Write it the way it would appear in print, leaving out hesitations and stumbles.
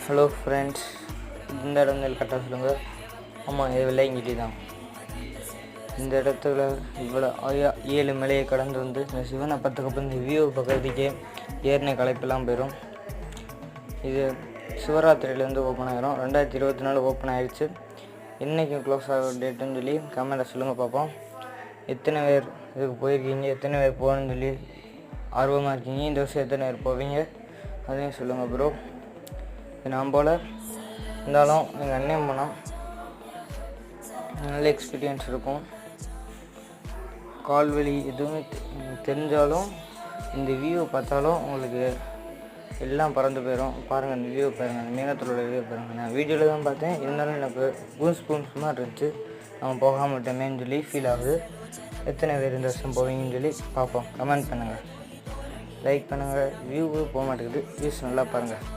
Hello friends, இந்த இடம் கரெக்டாக சொல்லுங்கள். ஆமாம், இது வெள்ளையங்கிட்டி தான். இந்த இடத்துல இவ்வளோ 7 மலையை கடந்து வந்து இந்த சிவனை பார்த்துக்கப்புறம் இந்த வியூ பக்கத்துக்கே ஏறின களைப்பெல்லாம் போயிடும். இது சிவராத்திரியிலேருந்து ஓப்பன் ஆகிரும். 2024 ஓப்பன் ஆகிடுச்சு. என்றைக்கும் க்ளோஸ் ஆகிற டேட்டுன்னு சொல்லி கமெண்ட்டில் சொல்லுங்கள் பார்ப்போம். எத்தனை பேர் இதுக்கு போயிருக்கீங்க, எத்தனை பேர் போகணுன்னு சொல்லி ஆர்வமாக இருக்கீங்க, இந்த வருஷம் எத்தனை பேர் போவீங்க அதையும் சொல்லுங்கள் ப்ரோ. நான் போல் இருந்தாலும் எங்கள் அண்ணன் போனால் நல்ல எக்ஸ்பீரியன்ஸ் இருக்கும். கால்வலி எதுவுமே தெரிஞ்சாலும் இந்த வியூ பார்த்தாலும் உங்களுக்கு எல்லாம் பறந்து போயிடும். பாருங்கள், இந்த வியூ பாருங்கள், அந்த மேகத்தோட வியூ பாருங்கள். நான் வீடியோவில் தான் பார்த்தேன், இருந்தாலும் எனக்கு பூன்ஸ் மாதிரி இருந்துச்சு. நம்ம போகாம விட்டோமேன்னு சொல்லி ஃபீல் ஆகுது. எத்தனை பேர் இந்த வருஷம் போவீங்கன்னு சொல்லி பார்ப்போம். கமெண்ட் பண்ணுங்கள், லைக் பண்ணுங்கள். வியூ போக மாட்டேங்குது, வியூஸ் நல்லா பாருங்கள்.